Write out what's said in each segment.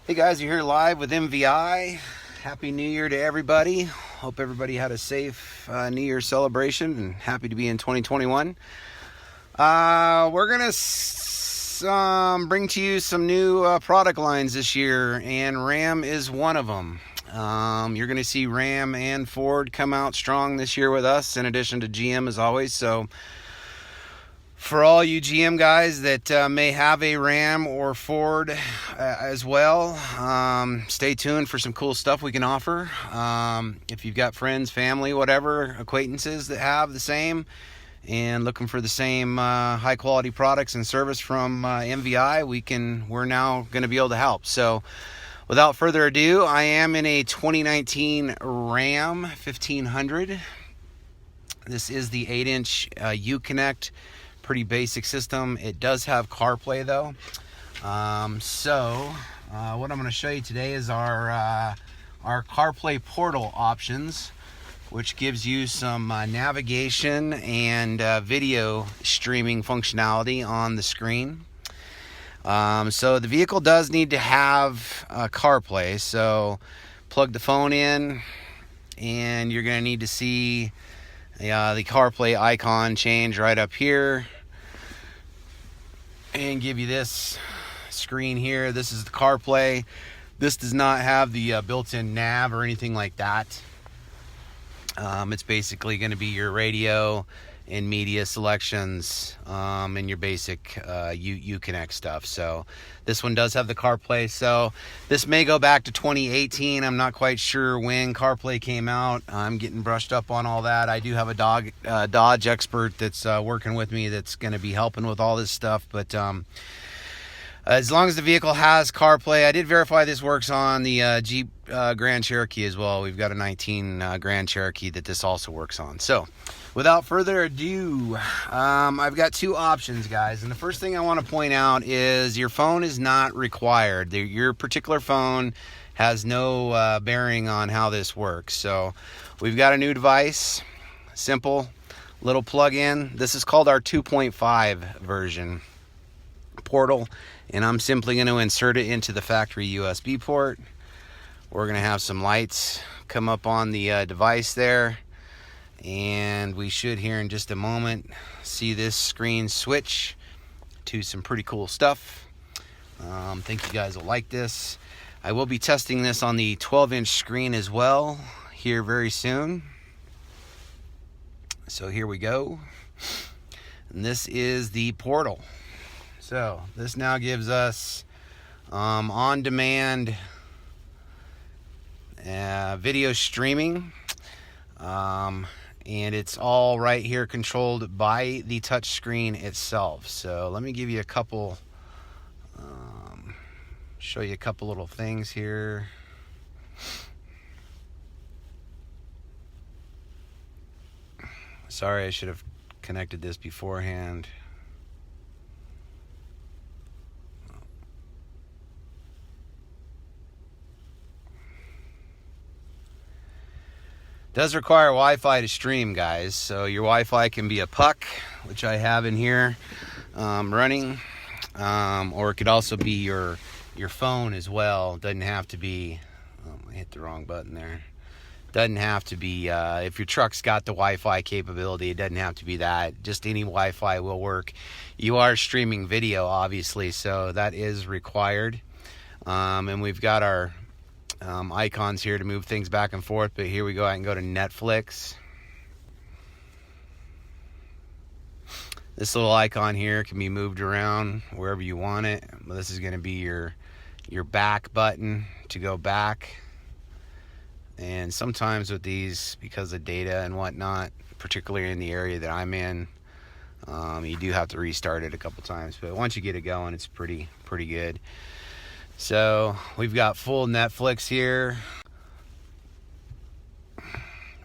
Hey guys, you're here live with MVI. Happy New Year to everybody. Hope everybody had a safe New Year celebration and happy to be in 2021. We're going to bring to you some new product lines this year, and Ram is one of them. You're going to see Ram and Ford come out strong this year with us, in addition to GM as always. So for all you GM guys that may have a Ram or Ford as well, stay tuned for some cool stuff we can offer. If you've got friends, family, whatever, acquaintances that have the same and looking for the same high quality products and service from MVI, we're now going to be able to help. So without further ado, I am in a 2019 Ram 1500. This is the 8-inch Uconnect. Pretty basic system. It does have CarPlay though. What I'm going to show you today is our CarPlay portal options, which gives you some navigation and video streaming functionality on the screen. So the vehicle does need to have CarPlay. So plug the phone in, and you're going to need to see the CarPlay icon change right up here and give you this screen here. This is the CarPlay. This does not have the built-in nav or anything like that. It's basically going to be your radio and media selections and your basic Uconnect stuff. So this one does have the CarPlay. So this may go back to 2018. I'm not quite sure when CarPlay came out. I'm getting brushed up on all that. I do have a Dodge expert that's working with me that's going to be helping with all this stuff. But as long as the vehicle has CarPlay, I did verify this works on the Jeep Grand Cherokee as well. We've got a 19 Grand Cherokee that this also works on. So without further ado, I've got two options, guys. And the first thing I want to point out is your phone is not required. Your particular phone has no bearing on how this works. So we've got a new device, simple little plug-in. This is called our 2.5 version portal, and I'm simply going to insert it into the factory USB port. We're going to have some lights come up on the device there, and we should here in just a moment see this screen switch to some pretty cool stuff. Think you guys will like this. I will be testing this on the 12-inch screen as well here very soon. So here we go, and this is the portal. So this now gives us on-demand video streaming, and it's all right here controlled by the touch screen itself. So let me give you a couple, show you a couple little things here. Sorry, I should have connected this beforehand. Does require Wi-Fi to stream, guys. So your Wi-Fi can be a puck, which I have in here running, or it could also be your phone as well. Doesn't have to be. I hit the wrong button there. Doesn't have to be. If your truck's got the Wi-Fi capability, it doesn't have to be that. Just any Wi-Fi will work. You are streaming video, obviously, so that is required. And we've got our icons here to move things back and forth, but here we go. I can go to Netflix. This little icon here can be moved around wherever you want it. This is going to be your back button to go back. And sometimes with these, because of data and whatnot, particularly in the area that I'm in, you do have to restart it a couple times, but once you get it going, it's pretty good. So we've got full Netflix here,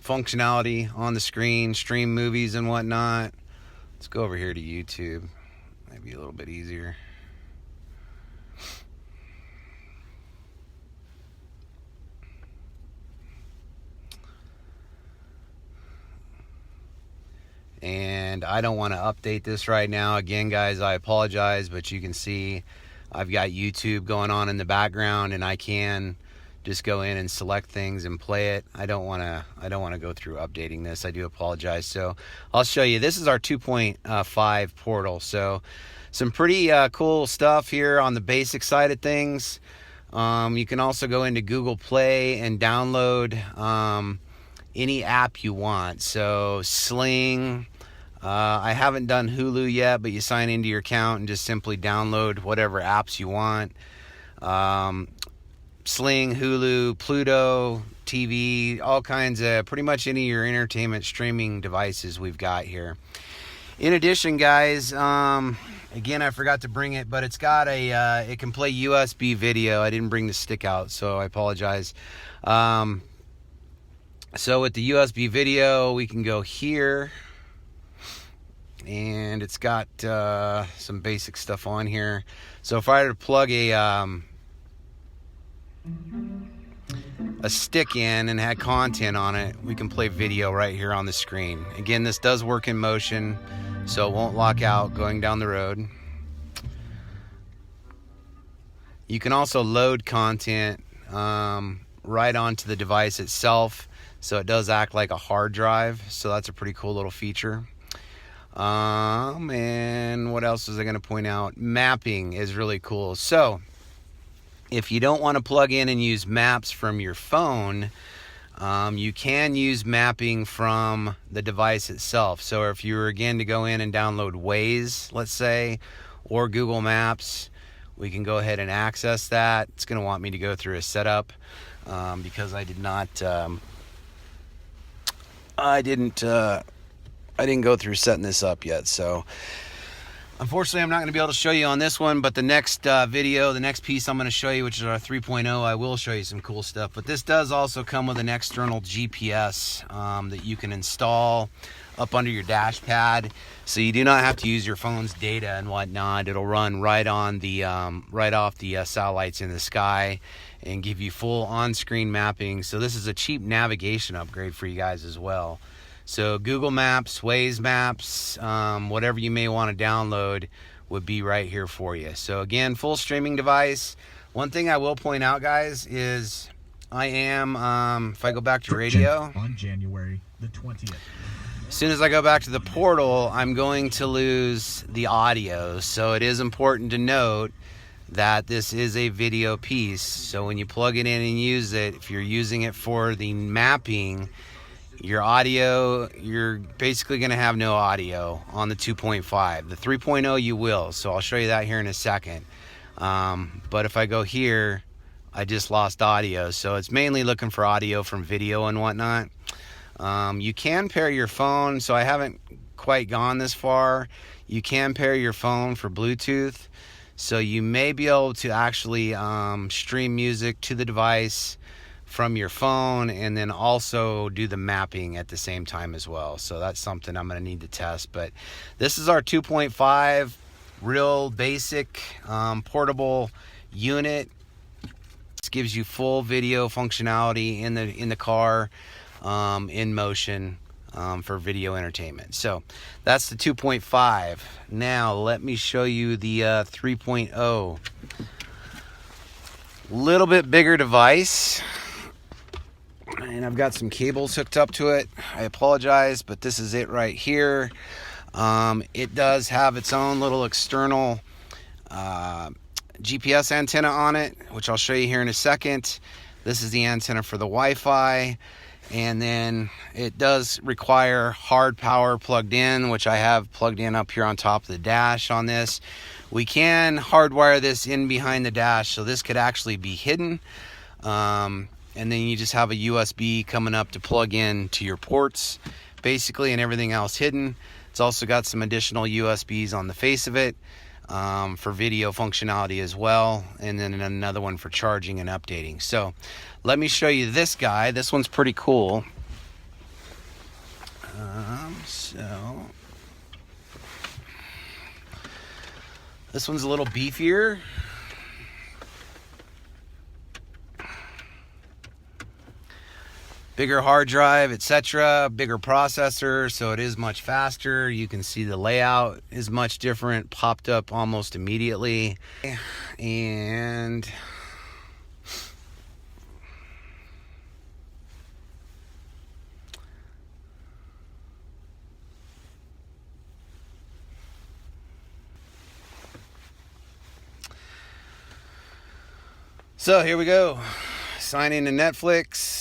functionality on the screen, stream movies and whatnot. Let's go over here to YouTube, maybe a little bit easier. And I don't want to update this right now. Again, guys, I apologize, but you can see I've got YouTube going on in the background, and I can just go in and select things and play it. I don't want to go through updating this. I do apologize. So I'll show you. This is our 2.5 portal. So some pretty cool stuff here on the basic side of things. You can also go into Google Play and download any app you want. So Sling, I haven't done Hulu yet, but you sign into your account and just simply download whatever apps you want. Sling, Hulu, Pluto, TV, all kinds of, pretty much any of your entertainment streaming devices we've got here. In addition, guys, again, I forgot to bring it, but it's got it can play USB video. I didn't bring the stick out, so I apologize. So with the USB video, we can go here, and it's got some basic stuff on here. So if I were to plug a stick in and had content on it, we can play video right here on the screen. Again, this does work in motion, so it won't lock out going down the road. You can also load content right onto the device itself, so it does act like a hard drive. So that's a pretty cool little feature. And what else was I going to point out? Mapping is really cool. So if you don't want to plug in and use maps from your phone, you can use mapping from the device itself. So if you were again to go in and download Waze, let's say, or Google Maps, we can go ahead and access that. It's going to want me to go through a setup because I didn't go through setting this up yet. So unfortunately, I'm not going to be able to show you on this one, but the next video, the next piece I'm going to show you, which is our 3.0, I will show you some cool stuff. But this does also come with an external GPS that you can install up under your dash pad, so you do not have to use your phone's data and whatnot. It'll run right on the right off the satellites in the sky and give you full on-screen mapping. So this is a cheap navigation upgrade for you guys as well. So Google Maps, Waze Maps, whatever you may want to download would be right here for you. So again, full streaming device. One thing I will point out, guys, is I am, if I go back to radio, on January the 20th. As soon as I go back to the portal, I'm going to lose the audio. So it is important to note that this is a video piece. So when you plug it in and use it, if you're using it for the mapping, your audio, you're basically going to have no audio on the 2.5. The 3.0 you will, so I'll show you that here in a second. But if I go here, I just lost audio. So it's mainly looking for audio from video and whatnot. You can pair your phone, so I haven't quite gone this far. You can pair your phone for Bluetooth, so you may be able to actually stream music to the device from your phone and then also do the mapping at the same time as well. So that's something I'm going to need to test. But this is our 2.5 real basic portable unit. This gives you full video functionality in the car, in motion, for video entertainment. So that's the 2.5. Now let me show you the 3.0. Little bit bigger device, and I've got some cables hooked up to it. I apologize, but this is it right here. It does have its own little external GPS antenna on it, which I'll show you here in a second. This is the antenna for the Wi-Fi, and then it does require hard power plugged in, which I have plugged in up here on top of the dash on this. We can hardwire this in behind the dash, so this could actually be hidden. And then you just have a USB coming up to plug in to your ports, basically, and everything else hidden. It's also got some additional USBs on the face of it for video functionality as well, and then another one for charging and updating. So let me show you this guy. This one's pretty cool. So this one's a little beefier. bigger hard drive, etc., bigger processor, so it is much faster. You can see the layout is much different, popped up almost immediately. And so here we go. Sign into Netflix.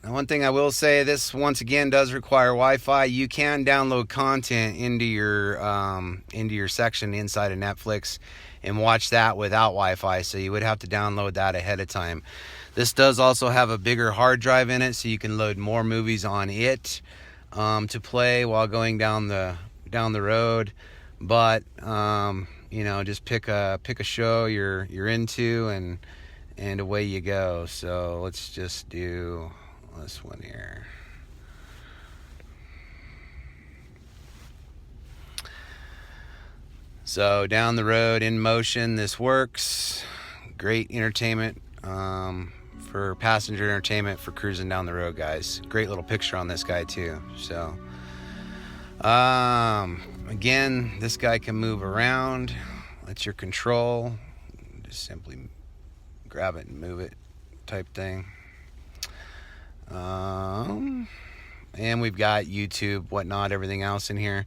Now, one thing I will say, this once again does require Wi-Fi. You can download content into your section inside of Netflix and watch that without Wi-Fi, so you would have to download that ahead of time. This does also have a bigger hard drive in it, so you can load more movies on it to play while going down the road. But you know, just pick a show you're into, and away you go. So let's just do this one here. So down the road, in motion, this works. Great entertainment for passenger entertainment for cruising down the road, guys. Great little picture on this guy too. So again, this guy can move around. That's your control. Just simply grab it and move it type thing. And we've got YouTube, whatnot, everything else in here.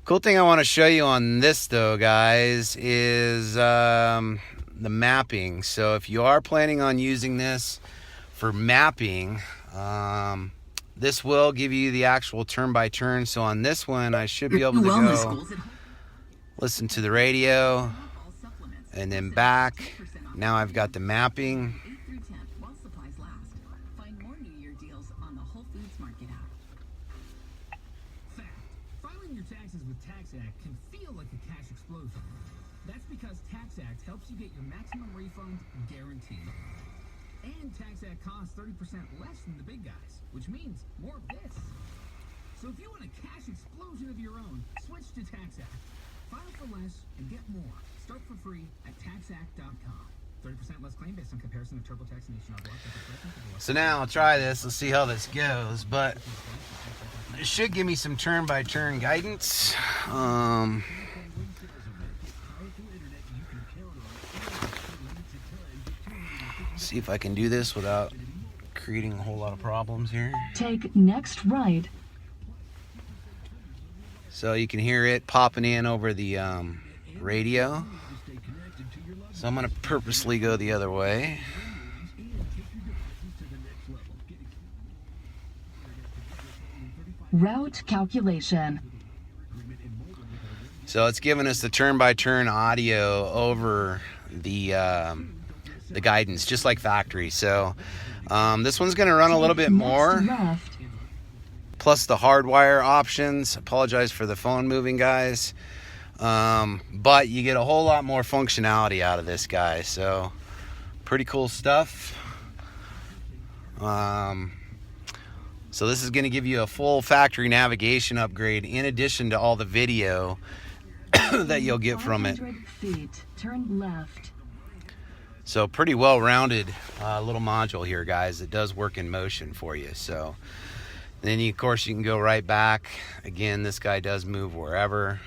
Cool thing I want to show you on this though, guys, is the mapping. So if you are planning on using this for mapping, this will give you the actual turn by turn. So on this one, I should be able to go listen to the radio and then back. Now I've got the mapping. Filing your taxes with TaxAct can feel like a cash explosion. That's because TaxAct helps you get your maximum refund guaranteed. And TaxAct costs 30% less than the big guys, which means more of this. So if you want a cash explosion of your own, switch to TaxAct. File for less and get more. Start for free at taxact.com. 30% less claim based on comparison of TurboTax and H&R Block. So now I'll try this. Let's see how this goes. But it should give me some turn-by-turn guidance. See if I can do this without creating a whole lot of problems here. Take next right. So you can hear it popping in over the radio. So I'm going to purposely go the other way. Route calculation. So it's giving us the turn-by-turn audio over the guidance, just like factory. So this one's going to run a little bit more. Left. Plus the hardwire options. Apologize for the phone moving, guys. But you get a whole lot more functionality out of this guy. So pretty cool stuff. So this is going to give you a full factory navigation upgrade in addition to all the video that you'll get from it. 500 feet, turn left. So pretty well-rounded little module here, guys. It does work in motion for you. So then, of course, you can go right back. Again, this guy does move wherever.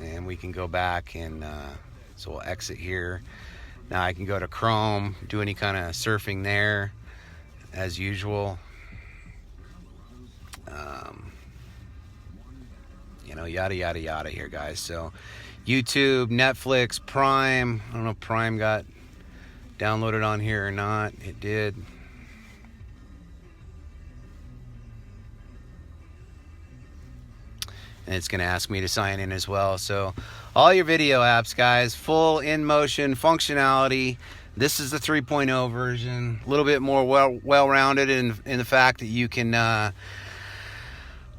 And we can go back and so we'll exit here. Now I can go to Chrome, do any kind of surfing there as usual. You know, yada yada yada here, guys. So YouTube, Netflix, Prime. I don't know if Prime got downloaded on here or not. It did. And it's going to ask me to sign in as well. So all your video apps, guys, full in motion functionality. This is the 3.0 version, a little bit more well-rounded in the fact that you can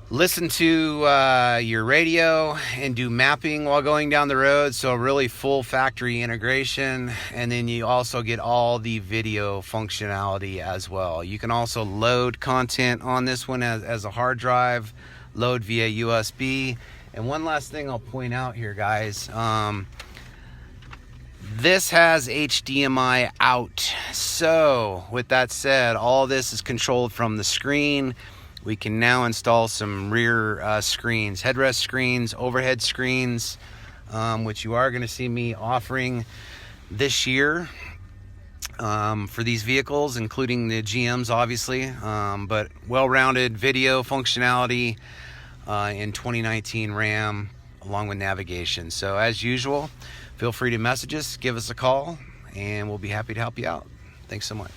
listen to your radio and do mapping while going down the road. So really full factory integration. And then you also get all the video functionality as well. You can also load content on this one as a hard drive, load via USB. And one last thing I'll point out here, guys. This has HDMI out. So with that said, all this is controlled from the screen. We can now install some rear screens, headrest screens, overhead screens, which you are going to see me offering this year for these vehicles, including the GMs, obviously, but well-rounded video functionality in 2019 Ram, along with navigation. So as usual, feel free to message us, give us a call, and we'll be happy to help you out. Thanks so much.